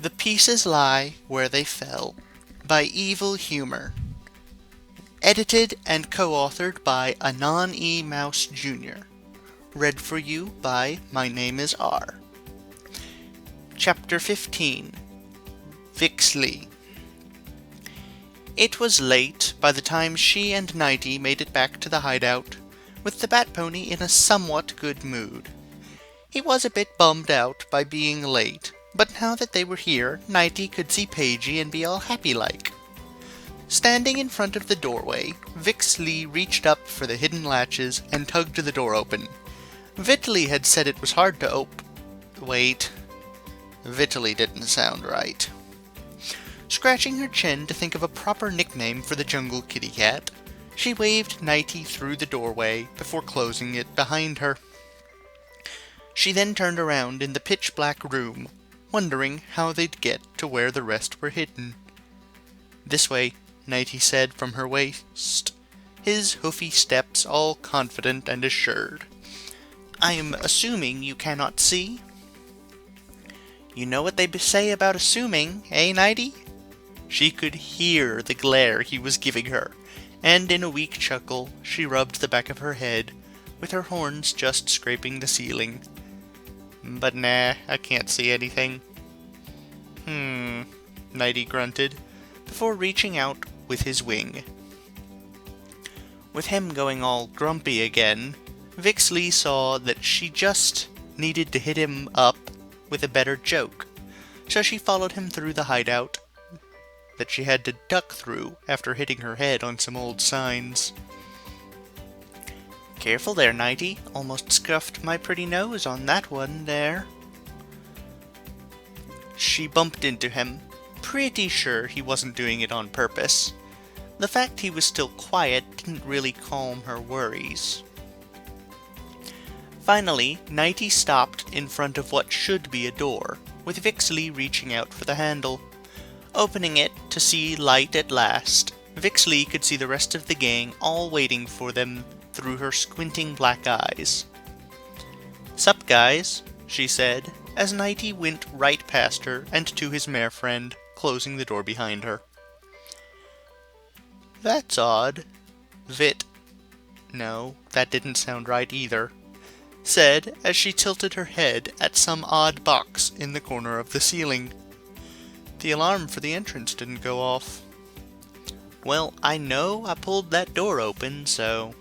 The Pieces Lie Where They Fell by Evil Humor. Edited and co-authored by Anon E. Mouse Jr. Read for you by My Name is R. Chapter 15. Vix-Lei. It was late by the time she and Nighty made it back to the hideout, with the Bat Pony in a somewhat good mood. He was a bit bummed out by being late, but now that they were here, Nighty could see Paigey and be all happy-like. Standing in front of the doorway, Vix-Lei reached up for the hidden latches and tugged the door open. Vitaly had said it was hard to Wait. Vitaly didn't sound right. Scratching her chin to think of a proper nickname for the jungle kitty cat, she waved Nighty through the doorway before closing it behind her. She then turned around in the pitch-black room, wondering how they'd get to where the rest were hidden. "This way," Nighty said from her waist, his hoofy steps all confident and assured. "I'm assuming you cannot see?" "You know what they say about assuming, eh, Nighty?" She could hear the glare he was giving her, and in a weak chuckle she rubbed the back of her head, with her horns just scraping the ceiling. "But nah, I can't see anything." Nighty grunted, before reaching out with his wing. With him going all grumpy again, Vix-Lei saw that she just needed to hit him up with a better joke, so she followed him through the hideout that she had to duck through after hitting her head on some old signs. "Careful there, Nighty. Almost scuffed my pretty nose on that one there." She bumped into him, pretty sure he wasn't doing it on purpose. The fact he was still quiet didn't really calm her worries. Finally, Nighty stopped in front of what should be a door, with Vix-Lei reaching out for the handle. Opening it to see light at last, Vix-Lei could see the rest of the gang all waiting for them through her squinting black eyes. "Sup, guys," she said, as Nighty went right past her and to his mare friend, closing the door behind her. "That's odd," No, that didn't sound right either, said as she tilted her head at some odd box in the corner of the ceiling. "The alarm for the entrance didn't go off." "Well, I know I pulled that door open, so..."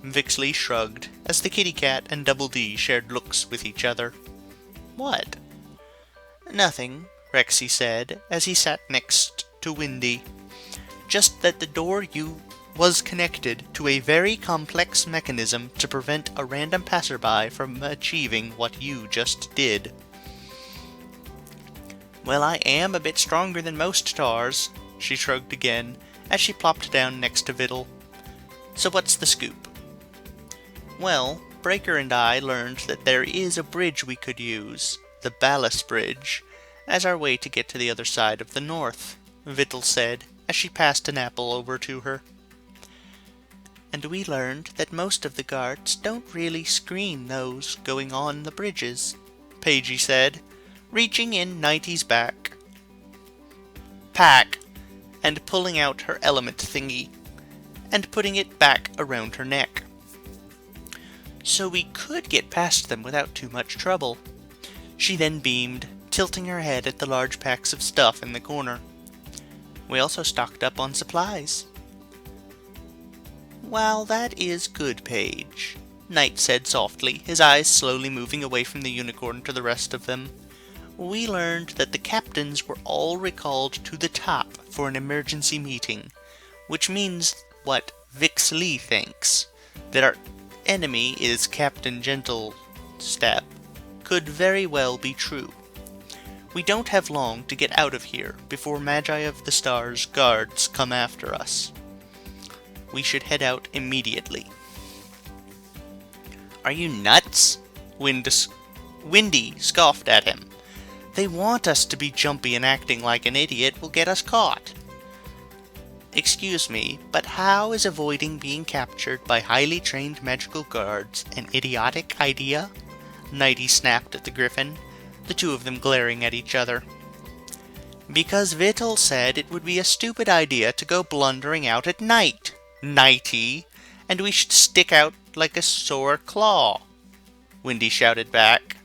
Vix-Lei shrugged, as the kitty cat and Double D shared looks with each other. "What?" "Nothing," Rexy said, as he sat next to Windy. "Just that the door was connected to a very complex mechanism to prevent a random passerby from achieving what you just did." "Well, I am a bit stronger than most tars," she shrugged again, as she plopped down next to Vittle. "So what's the scoop?" "Well, Breaker and I learned that there is a bridge we could use, the Ballast Bridge, as our way to get to the other side of the north," Vittle said, as she passed an apple over to her. "And we learned that most of the guards don't really screen those going on the bridges," Paigey said, reaching in Nighty's pack and pulling out her element thingy, and putting it back around her neck. "So we could get past them without too much trouble." She then beamed, tilting her head at the large packs of stuff in the corner. "We also stocked up on supplies." "Well, that is good, Paige," Knight said softly, his eyes slowly moving away from the unicorn to the rest of them. "We learned that the captains were all recalled to the top for an emergency meeting, which means what Vix-Lei thinks, that our enemy is Captain Gentlestep, could very well be true. We don't have long to get out of here before Magi of the Stars guards come after us. We should head out immediately." "Are you nuts?" Windy scoffed at him. "They want us to be jumpy, and acting like an idiot will get us caught." "Excuse me, but how is avoiding being captured by highly trained magical guards an idiotic idea?" Nighty snapped at the griffin, the two of them glaring at each other. Because Vittel said it would be a stupid idea to go blundering out at night, nighty, and we should stick out like a sore claw, Windy shouted back.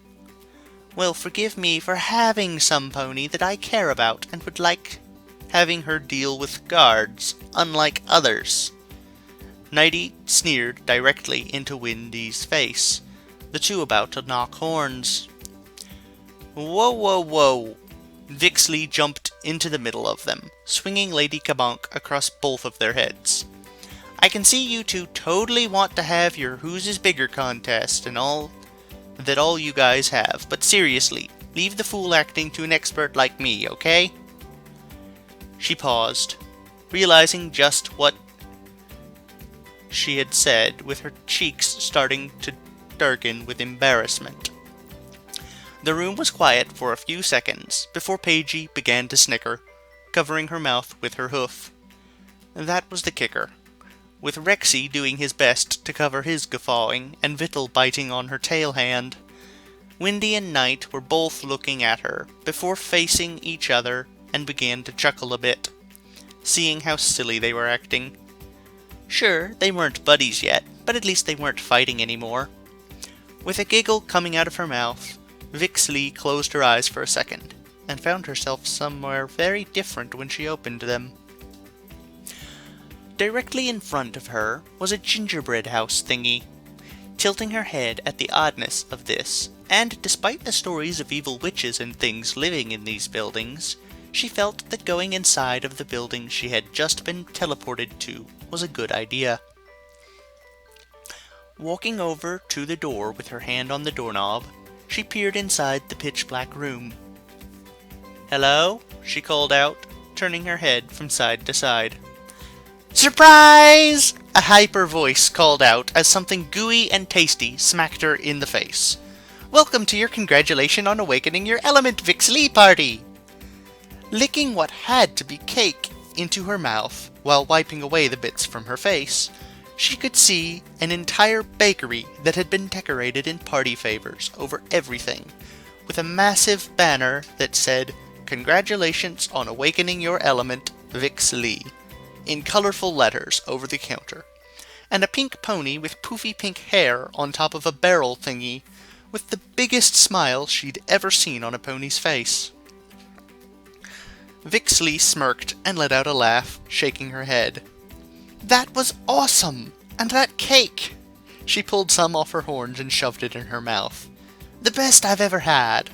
Well, forgive me for having some pony that I care about and would like having her deal with guards, unlike others. Nighty sneered directly into Windy's face, the two about to knock horns. Whoa, whoa, whoa! Vix-Lei jumped into the middle of them, swinging Lady Kabonk across both of their heads. I can see you two totally want to have your Whose is Bigger contest and all that all you guys have, but seriously, leave the fool acting to an expert like me, okay? She paused, realizing just what she had said, with her cheeks starting to darken with embarrassment. The room was quiet for a few seconds before Paigey began to snicker, covering her mouth with her hoof. That was the kicker, with Rexy doing his best to cover his guffawing and Vittel biting on her tail hand. Windy and Night were both looking at her before facing each other and began to chuckle a bit, seeing how silly they were acting. Sure, they weren't buddies yet, but at least they weren't fighting anymore. With a giggle coming out of her mouth, Vix-Lei closed her eyes for a second, and found herself somewhere very different when she opened them. Directly in front of her was a gingerbread house thingy. Tilting her head at the oddness of this, and despite the stories of evil witches and things living in these buildings, she felt that going inside of the building she had just been teleported to was a good idea. Walking over to the door with her hand on the doorknob, she peered inside the pitch-black room. Hello? She called out, turning her head from side to side. Surprise! A hyper voice called out as something gooey and tasty smacked her in the face. Welcome to your congratulation on awakening your element Vix-Lei party! Licking what had to be cake into her mouth while wiping away the bits from her face, she could see an entire bakery that had been decorated in party favors over everything, with a massive banner that said, Congratulations on awakening your element, Vix-Lei, in colorful letters over the counter, and a pink pony with poofy pink hair on top of a barrel thingy, with the biggest smile she'd ever seen on a pony's face. Vix-Lei smirked and let out a laugh, shaking her head. That was awesome! And that cake! She pulled some off her horns and shoved it in her mouth. The best I've ever had.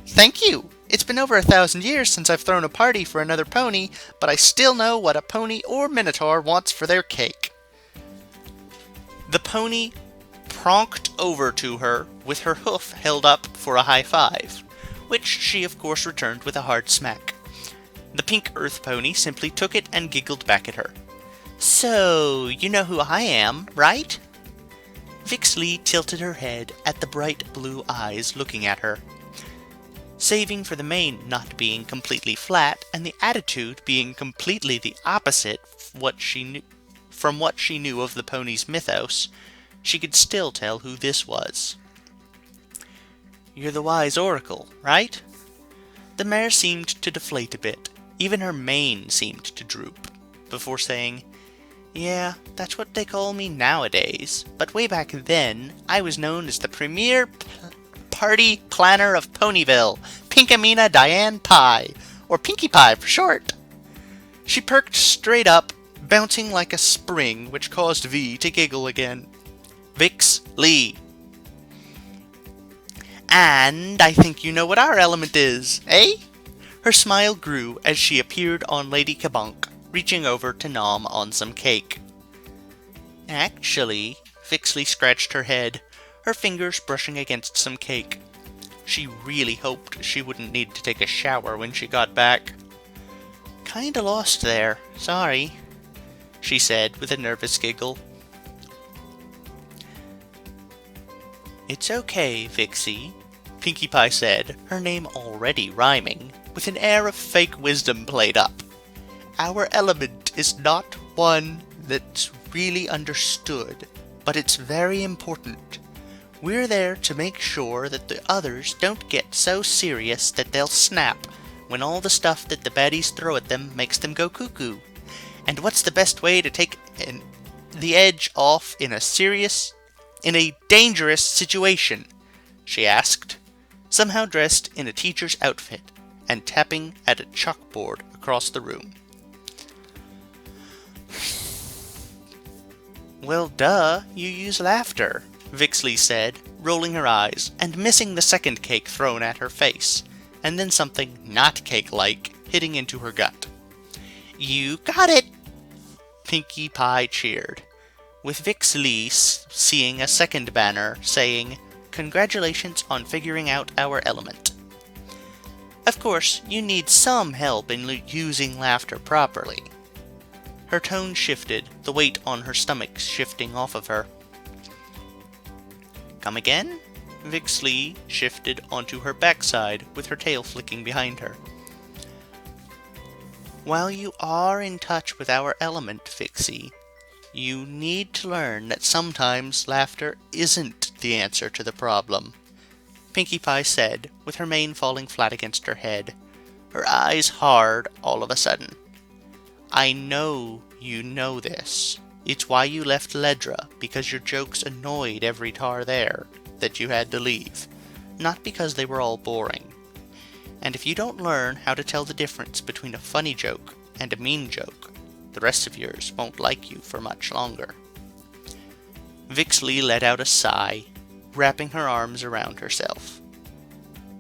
Thank you! It's been over 1,000 years since I've thrown a party for another pony, but I still know what a pony or minotaur wants for their cake. The pony pronked over to her with her hoof held up for a high five, which she of course returned with a hard smack. The pink earth pony simply took it and giggled back at her. So, you know who I am, right? Vix-Lei tilted her head at the bright blue eyes looking at her. Saving for the mane not being completely flat and the attitude being completely the opposite from what she knew of the pony's mythos, she could still tell who this was. You're the wise oracle, right? The mare seemed to deflate a bit. Even her mane seemed to droop, before saying, Yeah, that's what they call me nowadays, but way back then, I was known as the premier party planner of Ponyville, Pinkamena Diane Pie, or Pinkie Pie for short. She perked straight up, bouncing like a spring, which caused V to giggle again. Vix-Lei. And I think you know what our element is, eh? Her smile grew as she appeared on Lady Kabonk, reaching over to nom on some cake. Actually, Vix-Lei scratched her head, her fingers brushing against some cake. She really hoped she wouldn't need to take a shower when she got back. Kinda lost there, sorry, she said with a nervous giggle. It's okay, Vixie, Pinkie Pie said, her name already rhyming, with an air of fake wisdom played up. Our element is not one that's really understood, but it's very important. We're there to make sure that the others don't get so serious that they'll snap when all the stuff that the baddies throw at them makes them go cuckoo? And what's the best way to take the edge off in a dangerous situation? She asked, somehow dressed in a teacher's outfit and tapping at a chalkboard across the room. Well, duh, you use laughter, Vix-Lei said, rolling her eyes and missing the second cake thrown at her face, and then something not cake-like hitting into her gut. You got it! Pinkie Pie cheered, with Vix-Lei seeing a second banner saying, "Congratulations on figuring out our element. Of course, you need some help in using laughter properly." Her tone shifted, the weight on her stomach shifting off of her. Come again? Vix-Lei shifted onto her backside with her tail flicking behind her. While you are in touch with our element, Vixie, you need to learn that sometimes laughter isn't the answer to the problem, Pinkie Pie said, with her mane falling flat against her head, her eyes hard all of a sudden. I know you know this. It's why you left Ledra, because your jokes annoyed every tar there that you had to leave, not because they were all boring. And if you don't learn how to tell the difference between a funny joke and a mean joke, the rest of yours won't like you for much longer. Vix-Lei let out a sigh, wrapping her arms around herself.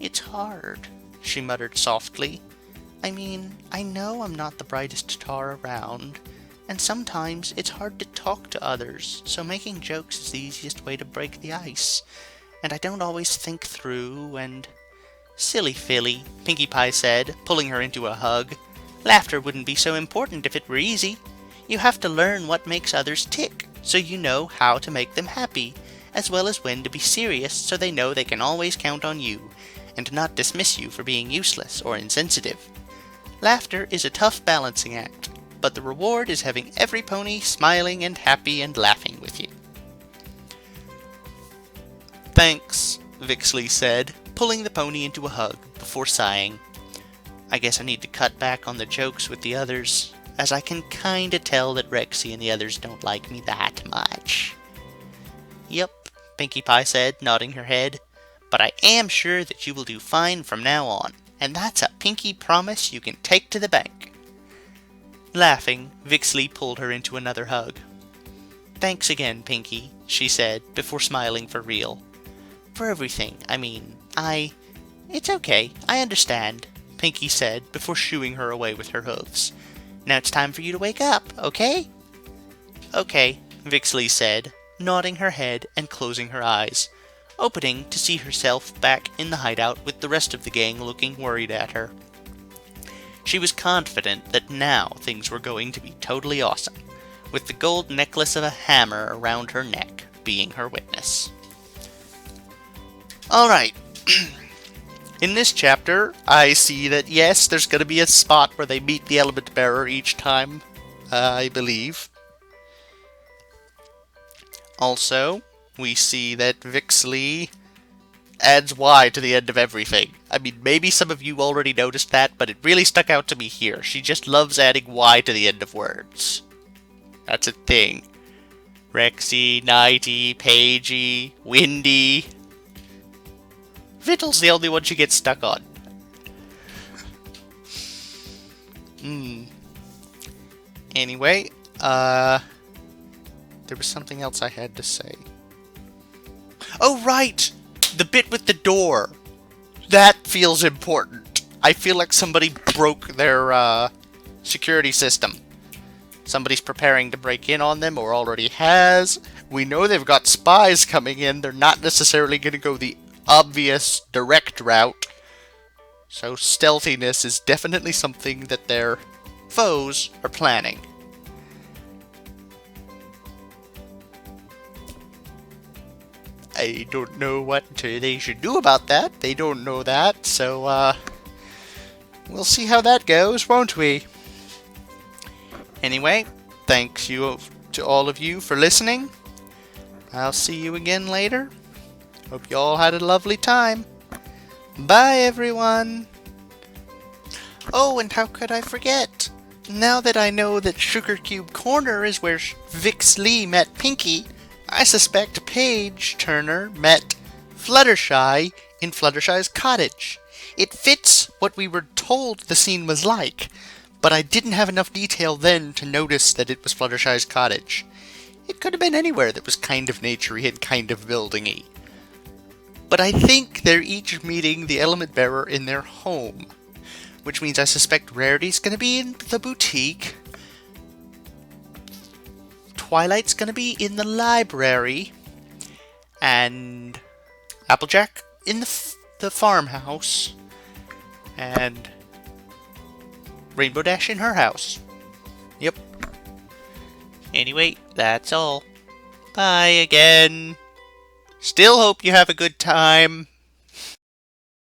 It's hard, she muttered softly. I mean, I know I'm not the brightest tar around, and sometimes it's hard to talk to others, so making jokes is the easiest way to break the ice, and I don't always think through, and... Silly filly, Pinkie Pie said, pulling her into a hug. Laughter wouldn't be so important if it were easy. You have to learn what makes others tick, so you know how to make them happy, as well as when to be serious so they know they can always count on you, and not dismiss you for being useless or insensitive. Laughter is a tough balancing act, but the reward is having every pony smiling and happy and laughing with you. Thanks, Vix-Lei said, pulling the pony into a hug before sighing. I guess I need to cut back on the jokes with the others, as I can kinda tell that Rexy and the others don't like me that much. Yep, Pinkie Pie said, nodding her head, but I am sure that you will do fine from now on, and that's a pinky promise you can take to the bank. Laughing, Vix-Lei pulled her into another hug. Thanks again, Pinkie, she said, before smiling for real. For everything, I mean, It's okay, I understand, Pinkie said, before shooing her away with her hooves. Now it's time for you to wake up, okay? Okay, Vix-Lei said, nodding her head and closing her eyes, opening to see herself back in the hideout with the rest of the gang looking worried at her. She was confident that now things were going to be totally awesome, with the gold necklace of a hammer around her neck being her witness. Alright, in this chapter, I see that yes, there's going to be a spot where they meet the element bearer each time, I believe. Also, we see that Vix-Lei adds Y to the end of everything. I mean, maybe some of you already noticed that, but it really stuck out to me here. She just loves adding Y to the end of words. That's a thing. Rexy, Nighty, Pagey, Windy. Vittle's the only one she gets stuck on. Anyway, there was something else I had to say. Oh, right! The bit with the door. That feels important. I feel like somebody broke their, security system. Somebody's preparing to break in on them, or already has. We know they've got spies coming in. They're not necessarily going to go the obvious, direct route. So stealthiness is definitely something that their foes are planning. I don't know what they should do about that. They don't know that, so, we'll see how that goes, won't we? Anyway, thanks to all of you for listening. I'll see you again later. Hope you all had a lovely time. Bye, everyone. Oh, and how could I forget? Now that I know that Sugar Cube Corner is where Vix-Lei met Pinky, I suspect Paige Turner met Fluttershy in Fluttershy's cottage. It fits what we were told the scene was like, but I didn't have enough detail then to notice that it was Fluttershy's cottage. It could have been anywhere that was kind of naturey and kind of buildingy. But I think they're each meeting the element bearer in their home, which means I suspect Rarity's going to be in the boutique, Twilight's going to be in the library, and Applejack in the farmhouse, and Rainbow Dash in her house. Yep. Anyway, that's all. Bye again. Still hope you have a good time.